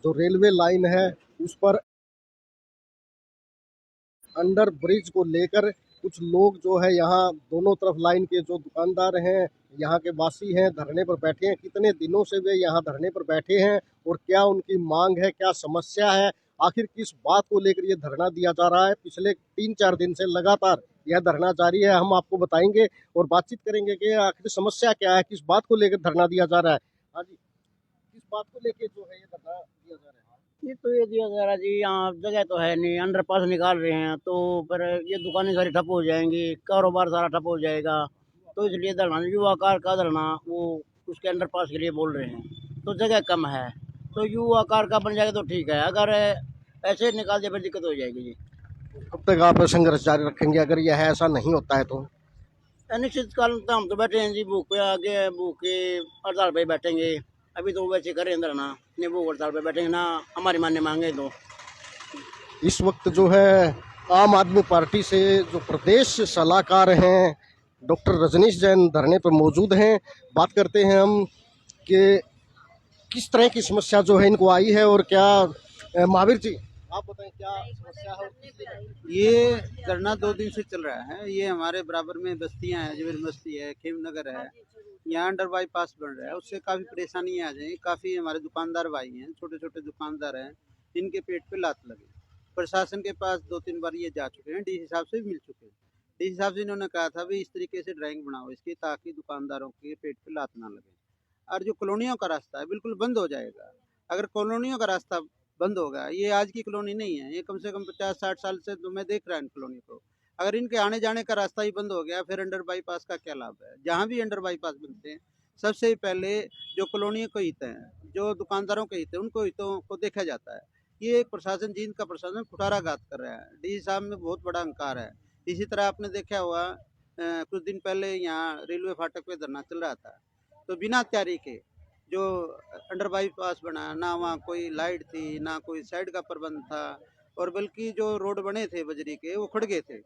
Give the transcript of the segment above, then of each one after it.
जो railway line है उस पर अंडर ब्रिज को लेकर कुछ लोग जो है यहाँ दोनों तरफ लाइन के जो दुकानदार हैं, यहाँ के वासी हैं, धरने पर बैठे हैं। कितने दिनों से वे यहाँ धरने पर बैठे हैं और क्या उनकी मांग है, क्या समस्या है, आखिर किस बात को लेकर ये धरना दिया जा रहा है। पिछले 3-4 दिन से लगातार यह धरना जारी है। हम आपको बताएंगे और बातचीत करेंगे कि आखिर समस्या क्या है, किस बात को लेकर धरना दिया जा रहा है। हाँ जी, किस बात को लेकर जो है ये धरना दिया जा रहा है? ये दिया जा रहा जी, यहाँ जगह तो है नहीं, अंडरपास निकाल रहे हैं तो पर ये दुकानें सारी ठप हो जाएंगी, कारोबार सारा ठप हो जाएगा। तो इसलिए धरना युवा कार का धरना वो उसके अंडरपास के लिए बोल रहे हैं। तो जगह कम है तो युवा कार का बन जाएगा तो ठीक है, अगर ऐसे निकाल दिया फिर दिक्कत हो जाएगी जी। कब तक आप संघर्ष जारी रखेंगे अगर यह ऐसा नहीं होता है तो? अनिश्चित काल तो हम तो बैठे हैं जी, भूख पे आगे भूख के हड़ताल पे बैठेंगे। अभी तो वैसे करें धरना, नहीं भूख हड़ताल पे बैठेंगे ना, हमारी मान्य मांगे तो। इस वक्त जो है आम आदमी पार्टी से जो प्रदेश सलाहकार हैं डॉक्टर रजनीश जैन धरने पर मौजूद हैं। बात करते हैं हम कि किस तरह की समस्या जो है इनको आई है और क्या महावीर जी आप बताएं क्या समस्या है और किस लिए? ये धरना 2 दिन से चल रहा है। ये हमारे बराबर में बस्तियां हैं, जबीर बस्ती है, खेमनगर है, यहाँ अंडर बाईपास बन रहा है, उससे काफ़ी परेशानियां आ जाएंगी। काफ़ी हमारे दुकानदार भाई हैं, छोटे छोटे दुकानदार हैं, इनके पेट पे लात लगे। प्रशासन के पास 2-3 बार ये जा चुके हैं, डीसी साहब से भी मिल चुके हैं। डीसी साहब से इन्होंने कहा था भाई इस तरीके से ड्राइंग बनाओ इसकी, ताकि दुकानदारों के पेट पे लात ना लगे। और जो कॉलोनियों का रास्ता है बिल्कुल बंद हो जाएगा। अगर कॉलोनियों का रास्ता बंद होगा, ये आज की कॉलोनी नहीं है, ये कम से कम 50-60 साल से तो मैं देख रहा हूँ इन कॉलोनी को। अगर इनके आने जाने का रास्ता ही बंद हो गया फिर अंडर बाईपास का क्या लाभ है। जहाँ भी अंडर बाईपास बनते हैं सबसे पहले जो कॉलोनियों के हित हैं, जो दुकानदारों के हित हैं, उनको हितों को देखा जाता है। ये एक प्रशासन, जींद का प्रशासन कुठाराघात कर रहा है। डी साहब में बहुत बड़ा अहंकार है। इसी तरह आपने देखा हुआ कुछ दिन पहले यहाँ रेलवे फाटक पे धरना चल रहा था, तो बिना तैयारी के जो अंडर बाईपास बना, ना वहाँ कोई लाइट थी, ना कोई साइड का प्रबंध था, और बल्कि जो रोड बने थे बजरी के वो खड़ गए थे।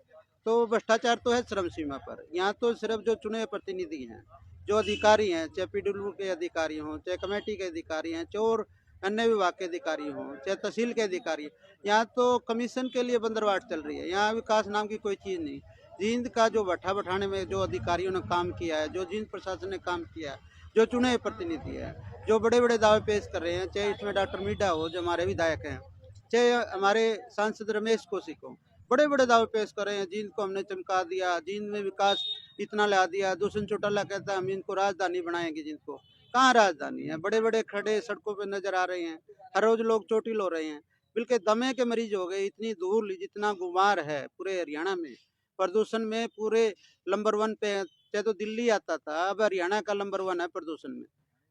तो भ्रष्टाचार तो है चरम सीमा पर। यहाँ तो सिर्फ जो चुने प्रतिनिधि हैं, जो अधिकारी हैं, चाहे पीडब्ल्यू के अधिकारी हों, चाहे कमेटी के अधिकारी हैं, चाहे और अन्य विभाग के अधिकारी हों, चाहे तहसील के अधिकारी, यहाँ तो कमीशन के लिए बंदरवाट चल रही है। यहाँ विकास नाम की कोई चीज़ नहीं। जींद का जो भट्ठा बैठाने में जो अधिकारियों ने काम किया है, जो जींद प्रशासन ने काम किया है, जो चुने प्रतिनिधि है, जो बड़े बड़े दावे पेश कर रहे हैं, चाहे इसमें डॉक्टर मीडा हो जो हमारे विधायक हैं, चाहे हमारे सांसद रमेश कौशिक हो, बड़े बड़े दावे पेश कर रहे हैं। जींद को हमने चमका दिया, जींद में विकास इतना ला दिया। दूषण चौटाला कहता है हम इनको राजधानी बनाएंगे। जींद को कहाँ राजधानी है? बड़े बड़े खड़े सड़कों पे नजर आ रहे हैं, हर रोज लोग चोटिल हो रहे हैं, बिल्कुल दमे के मरीज हो गए। इतनी धूल जितना गुमार है पूरे हरियाणा में, प्रदूषण में पूरे नंबर 1 पे। चाहे तो दिल्ली आता था, अब हरियाणा का नंबर 1 है प्रदूषण में।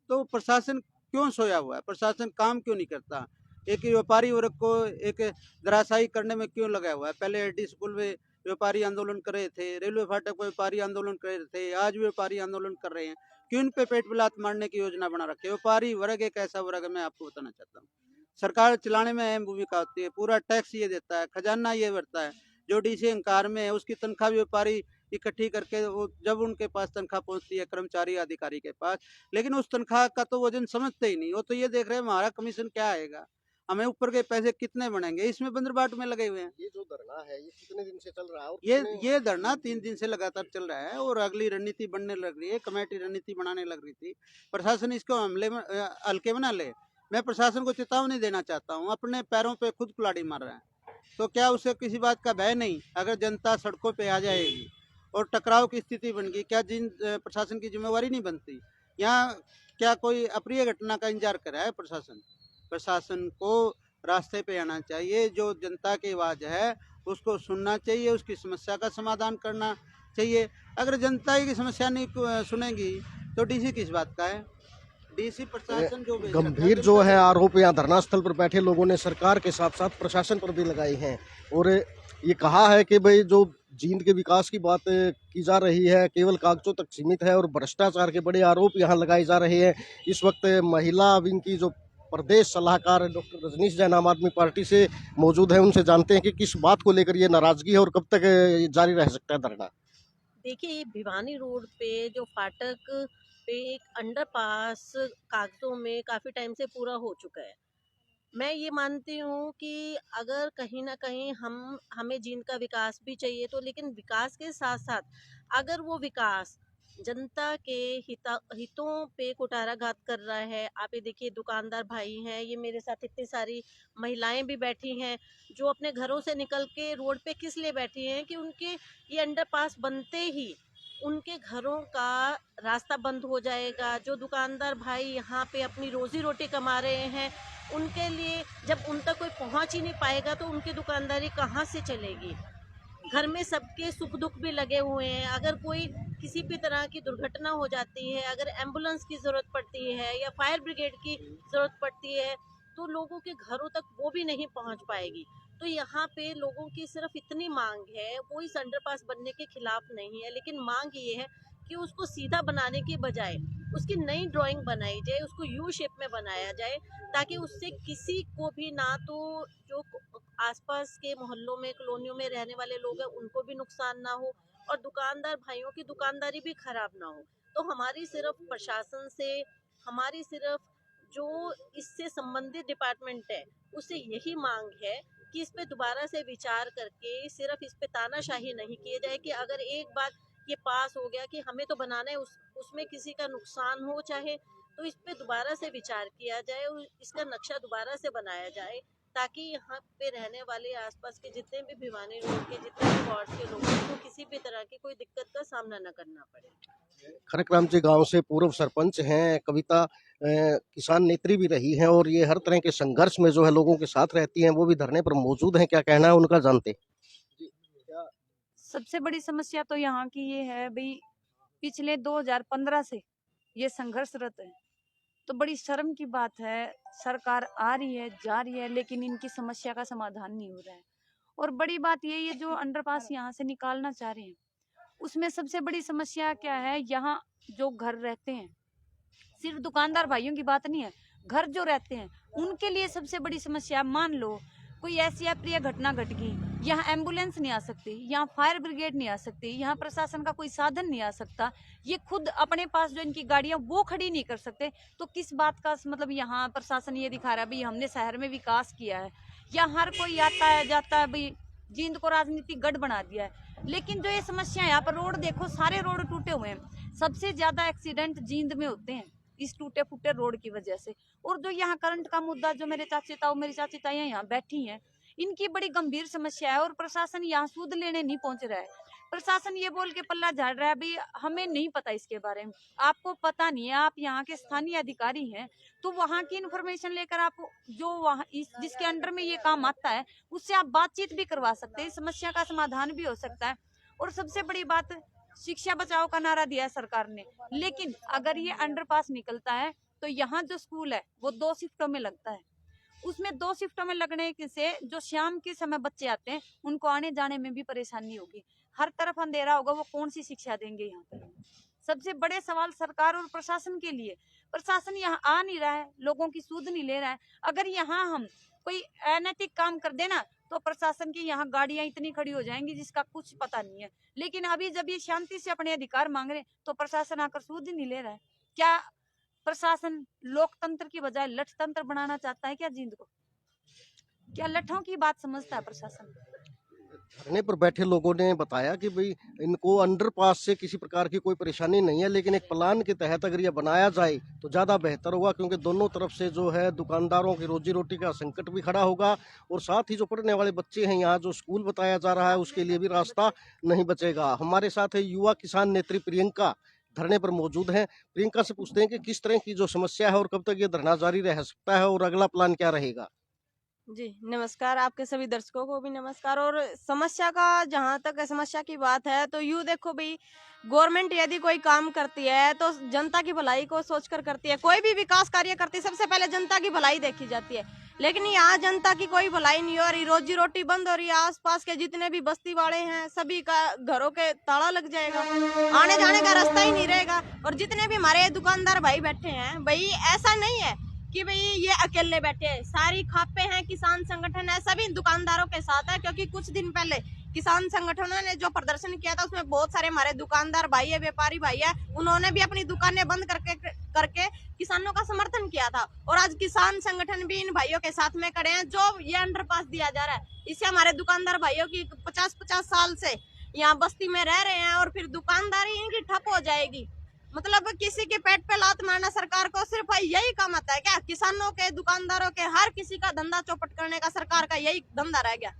तो प्रशासन क्यों सोया हुआ है? प्रशासन काम क्यों नहीं करता? एक व्यापारी वर्ग को एक धराशायी करने में क्यों लगा हुआ है? पहले एडी स्कूल में व्यापारी आंदोलन कर रहे थे, रेलवे फाटक पर व्यापारी आंदोलन कर रहे थे, आज भी व्यापारी आंदोलन कर रहे हैं। क्यों इन पे पेट पे लात मारने की योजना बना रखी है? व्यापारी वर्ग एक ऐसा वर्ग है, मैं आपको बताना चाहता हूँ, सरकार चलाने में अहम भूमिका होती है। पूरा टैक्स ये देता है, खजाना ये भरता है। जो डीसी अहंकार में है उसकी तनख्वाह भी व्यापारी इकट्ठी करके वो जब उनके पास तनख्वाह पहुंचती है कर्मचारी अधिकारी के पास, लेकिन उस तनख्वाह का तो वजन समझते ही नहीं। वो तो ये देख रहे हैं हमारा कमीशन क्या आएगा, हमें ऊपर के पैसे कितने बनेंगे, इसमें बंदरबाट में लगे हुए हैं। ये जो धरना है ये कितने दिन से चल रहा है और ये धरना 3 दिन से लगातार चल रहा है और अगली रणनीति बनने लग रही है। कमेटी रणनीति बनाने लग रही थी। प्रशासन इसको हमले में हल्के में ना ले। मैं प्रशासन को चेतावनी देना चाहता हूँ, अपने पैरों पे खुद कुल्हाड़ी मार रहा है। तो क्या उसे किसी बात का भय नहीं? अगर जनता सड़कों पे आ जाएगी और टकराव की स्थिति बन गई, क्या जिन प्रशासन की जिम्मेवारी नहीं बनती? यहाँ क्या कोई अप्रिय घटना का इंतजार कर रहा है प्रशासन? प्रशासन को रास्ते पे आना चाहिए, जो जनता की आवाज़ है उसको सुनना चाहिए, उसकी समस्या का समाधान करना चाहिए। अगर जनता की समस्या नहीं सुनेगी तो डीसी किस बात का है? डीसी प्रशासन जो गंभीर जो है आरोप यहाँ धरना स्थल पर बैठे लोगों ने सरकार के साथ साथ प्रशासन पर भी लगाए हैं और ये कहा है कि भाई जो जींद के विकास की बात की जा रही है केवल कागजों तक सीमित है और भ्रष्टाचार के बड़े आरोप यहाँ लगाए जा रहे हैं। इस वक्त महिला विंग की जो प्रदेश सलाहकार डॉक्टर रजनीश जैन आम आदमी पार्टी से मौजूद है, उनसे जानते हैं कि किस बात को लेकर ये नाराजगी है और कब तक जारी रह सकता है धरना। देखिए, भिवानी रोड पे जो फाटक पे एक अंडरपास कागजों में काफी टाइम से पूरा हो चुका है। मैं ये मानती हूँ कि अगर कहीं न कहीं हमें जींद का विकास भी चाहिए, तो लेकिन विकास के साथ-साथ अगर वो विकास जनता के हितों पे कुठाराघात कर रहा है। आप ये देखिए, दुकानदार भाई हैं, ये मेरे साथ इतनी सारी महिलाएँ भी बैठी हैं, जो अपने घरों से निकल के रोड पे किस लिए बैठी हैं कि उनके ये अंडरपास बनते ही उनके घरों का रास्ता बंद हो जाएगा। जो दुकानदार भाई यहाँ पे अपनी रोज़ी-रोटी कमा रहे हैं, उनके लिए जब उन तक कोई पहुँच ही नहीं पाएगा, तो उनकी दुकानदारी कहाँ से चलेगी? घर में सबके सुख दुख भी लगे हुए हैं। अगर कोई किसी भी तरह की दुर्घटना हो जाती है, अगर एम्बुलेंस की ज़रूरत पड़ती है या फायर ब्रिगेड की ज़रूरत पड़ती है, तो लोगों के घरों तक वो भी नहीं पहुंच पाएगी। तो यहाँ पे लोगों की सिर्फ इतनी मांग है, वो इस अंडरपास बनने के खिलाफ नहीं है, लेकिन मांग ये है कि उसको सीधा बनाने की बजाय उसकी नई ड्राइंग बनाई जाए, उसको यू शेप में बनाया जाए, ताकि उससे किसी को भी, ना तो जो आसपास के मोहल्लों में, कॉलोनियों में रहने वाले लोग हैं, उनको भी नुकसान ना हो, और दुकानदार भाइयों की दुकानदारी भी खराब ना हो। तो हमारी सिर्फ प्रशासन से, हमारी सिर्फ जो इससे संबंधित डिपार्टमेंट है, उससे यही मांग है कि इस पे दोबारा से विचार करके सिर्फ इस पे तानाशाही नहीं किए जाए कि अगर एक बार ये पास हो गया कि हमें तो बनाना है, उसमें किसी का नुकसान हो चाहे, तो इस पे दोबारा से विचार किया जाए और इसका नक्शा दोबारा से बनाया जाए, ताकि यहाँ पे रहने वाले आसपास के जितने भी भिवानी रोड के जितने भी वार्ड के लोग हैं, उनको किसी भी तरह की कोई दिक्कत का सामना न करना पड़े। खड़कराम जी गांव से पूर्व सरपंच हैं, कविता किसान नेत्री भी रही हैं और ये हर तरह के संघर्ष में जो है लोगों के साथ रहती हैं, वो भी धरने पर मौजूद हैं। क्या कहना है उनका, जानते जी? क्या सबसे बड़ी समस्या तो यहाँ की ये है भाई, पिछले 2015 से ये संघर्षरत है। तो बड़ी शर्म की बात है, सरकार आ रही है, जा रही है, लेकिन इनकी समस्या का समाधान नहीं हो रहा है। और बड़ी बात ये जो अंडरपास यहाँ से निकालना चाह रहे हैं, उसमें सबसे बड़ी समस्या क्या है, यहाँ जो घर रहते हैं, सिर्फ दुकानदार भाइयों की बात नहीं है, घर जो रहते हैं उनके लिए सबसे बड़ी समस्या। मान लो कोई ऐसी अप्रिय घटना घट गई, यहाँ एम्बुलेंस नहीं आ सकती, यहाँ फायर ब्रिगेड नहीं आ सकती, यहाँ प्रशासन का कोई साधन नहीं आ सकता, ये खुद अपने पास जो इनकी गाड़ियां वो खड़ी नहीं कर सकते, तो किस बात का मतलब यहाँ प्रशासन ये दिखा रहा है भाई हमने शहर में विकास किया है, या हर कोई आता है जाता है, भाई जींद को राजनीतिक गढ़ बना दिया है। लेकिन जो ये समस्या है, यहाँ पर रोड देखो, सारे रोड टूटे हुए हैं, सबसे ज्यादा एक्सीडेंट जींद में होते हैं इस टूटे फूटे रोड की वजह से। और जो यहाँ करंट का मुद्दा, जो मेरे चाची ताऊ मेरी चाची ताइयां यहाँ बैठी हैं, इनकी बड़ी गंभीर समस्या है, और प्रशासन यहाँ सूद लेने नहीं पहुंच रहा है। प्रशासन ये बोल के पल्ला झाड़ रहा है भाई हमें नहीं पता इसके बारे में, आपको पता नहीं है, आप यहाँ के स्थानीय अधिकारी हैं, तो वहाँ की इन्फॉर्मेशन लेकर आप जो वहाँ जिसके अंडर में ये काम आता है उससे आप बातचीत भी करवा सकते हैं, समस्या का समाधान भी हो सकता है। और सबसे बड़ी बात, शिक्षा बचाओ का नारा दिया है सरकार ने, लेकिन अगर ये अंडरपास निकलता है तो यहाँ जो स्कूल है वो 2 शिफ्टों में लगता है, उसमें 2 शिफ्टों में लगने से जो शाम के समय बच्चे आते हैं उनको आने जाने में भी परेशानी होगी, हर तरफ अंधेरा होगा, वो कौन सी शिक्षा देंगे यहाँ पर। सबसे बड़े सवाल सरकार और प्रशासन के लिए, प्रशासन यहाँ आ नहीं रहा है, लोगों की सूद नहीं ले रहा है। अगर यहाँ हम कोई अनैतिक काम कर देना तो प्रशासन की यहाँ गाड़ियां इतनी खड़ी हो जाएंगी जिसका कुछ पता नहीं है। लेकिन अभी जब ये शांति से अपने अधिकार मांग रहे तो प्रशासन आकर सूद ही नहीं ले रहा है। क्या प्रशासन लोकतंत्र की बजाय लठतंत्र बनाना चाहता है क्या जींद को? क्या लठों की बात समझता है प्रशासन? धरने पर बैठे लोगों ने बताया कि भाई इनको अंडरपास से किसी प्रकार की कोई परेशानी नहीं है, लेकिन एक प्लान के तहत अगर ये बनाया जाए तो ज़्यादा बेहतर होगा, क्योंकि दोनों तरफ से जो है दुकानदारों की रोजी रोटी का संकट भी खड़ा होगा, और साथ ही जो पढ़ने वाले बच्चे हैं, यहाँ जो स्कूल बताया जा रहा है उसके लिए भी रास्ता नहीं बचेगा। हमारे साथ है युवा किसान नेत्री प्रियंका, धरने पर मौजूद हैं। प्रियंका से पूछते हैं कि किस तरह की जो समस्या है और कब तक ये धरना जारी रह सकता है और अगला प्लान क्या रहेगा। जी नमस्कार, आपके सभी दर्शकों को भी नमस्कार। और समस्या का जहाँ तक समस्या की बात है तो यूँ देखो भाई, गवर्नमेंट यदि कोई काम करती है तो जनता की भलाई को सोचकर करती है, कोई भी विकास कार्य करती है सबसे पहले जनता की भलाई देखी जाती है। लेकिन यहाँ जनता की कोई भलाई नहीं हो रही, रोजी रोटी बंद हो रही है, आसपास के जितने भी बस्ती वाले हैं सभी का घरों के ताला लग जाएगा, आने जाने का रास्ता ही नहीं रहेगा। और जितने भी हमारे दुकानदार भाई बैठे हैं, भाई ऐसा नहीं है कि भाई ये अकेले बैठे हैं, सारी खापे हैं, किसान संगठन है, सभी दुकानदारों के साथ है। क्योंकि कुछ दिन पहले किसान संगठनों ने जो प्रदर्शन किया था उसमें बहुत सारे हमारे दुकानदार भाई है, व्यापारी भाई है, उन्होंने भी अपनी दुकानें बंद करके किसानों का समर्थन किया था। और आज किसान संगठन भी इन भाइयों के साथ में खड़े हैं। जो ये अंडरपास दिया जा रहा है इससे हमारे दुकानदार भाइयों की 50-50 साल से यहाँ बस्ती में रह रहे हैं और फिर दुकानदारी इनकी ठप हो जाएगी। मतलब किसी के पेट पे लात मारना सरकार को सिर्फ यही काम आता है क्या? किसानों के, दुकानदारों के, हर किसी का धंधा चौपट करने का सरकार का यही धंधा रह गया।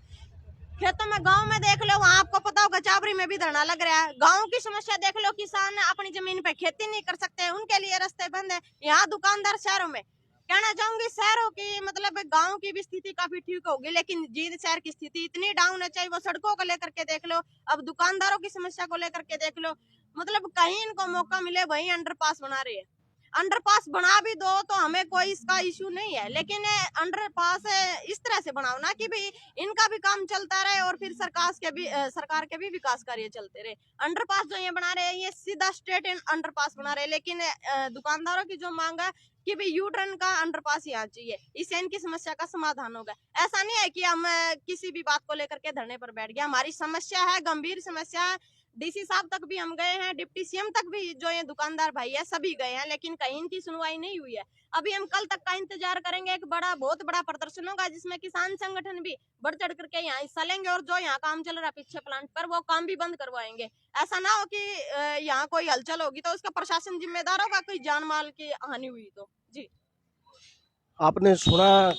खेतों में, गांव में देख लो, वहां आपको पता होगा चाबरी में भी धरना लग रहा है। गांव की समस्या देख लो, किसान अपनी जमीन पे खेती नहीं कर सकते, उनके लिए रास्ते बंद है। यहाँ दुकानदार शहरों में, कहना चाहूंगी शहरों की मतलब गांव की भी स्थिति काफी ठीक होगी, लेकिन जींद शहर की स्थिति इतनी डाउन है, चाहे वो सड़कों को लेकर के देख लो, अब दुकानदारों की समस्या को लेकर के देख लो। मतलब कहीं इनको मौका मिले वहीं अंडरपास बना रहे हैं। अंडरपास बना भी दो तो हमें कोई इसका इशू नहीं है, लेकिन अंडरपास इस तरह से बनाओ ना कि भाई इनका भी काम चलता रहे और फिर सरकार के भी विकास कार्य चलते रहे। अंडरपास जो ये बना रहे हैं ये सीधा स्ट्रेट अंडरपास बना रहे हैं, लेकिन दुकानदारों की जो मांग है कि भाई यू टर्न का अंडरपास यहाँ चाहिए, इससे इनकी समस्या का समाधान होगा। ऐसा नहीं है कि हम किसी भी बात को लेकर के धरने पर बैठ गए। हमारी समस्या है, गंभीर समस्या है। डीसी साहब तक भी हम गए हैं, डिप्टी सीएम तक भी जो ये दुकानदार भाई है सभी गए हैं, लेकिन कहीं इनकी सुनवाई नहीं हुई है। अभी हम कल तक का इंतजार करेंगे। एक बहुत बड़ा प्रदर्शन होगा जिसमें किसान संगठन भी बढ़ चढ़ करके यहाँ हिस्सा लेंगे और जो यहाँ काम चल रहा है पीछे प्लांट पर वो काम भी बंद करवाएंगे। ऐसा ना हो कि यहाँ कोई हलचल होगी तो उसका प्रशासन जिम्मेदार होगा, कोई जान माल की हानि हुई तो। जी, आपने सुना,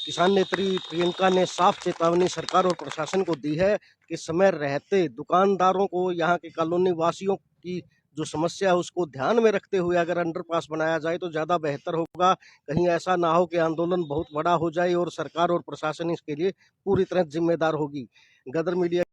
किसान नेत्री प्रियंका ने साफ चेतावनी सरकार और प्रशासन को दी है कि समय रहते दुकानदारों को, यहाँ के कॉलोनी वासियों की जो समस्या है उसको ध्यान में रखते हुए अगर अंडरपास बनाया जाए तो ज़्यादा बेहतर होगा। कहीं ऐसा ना हो कि आंदोलन बहुत बड़ा हो जाए और सरकार और प्रशासन इसके लिए पूरी तरह जिम्मेदार होगी। गदर मीडिया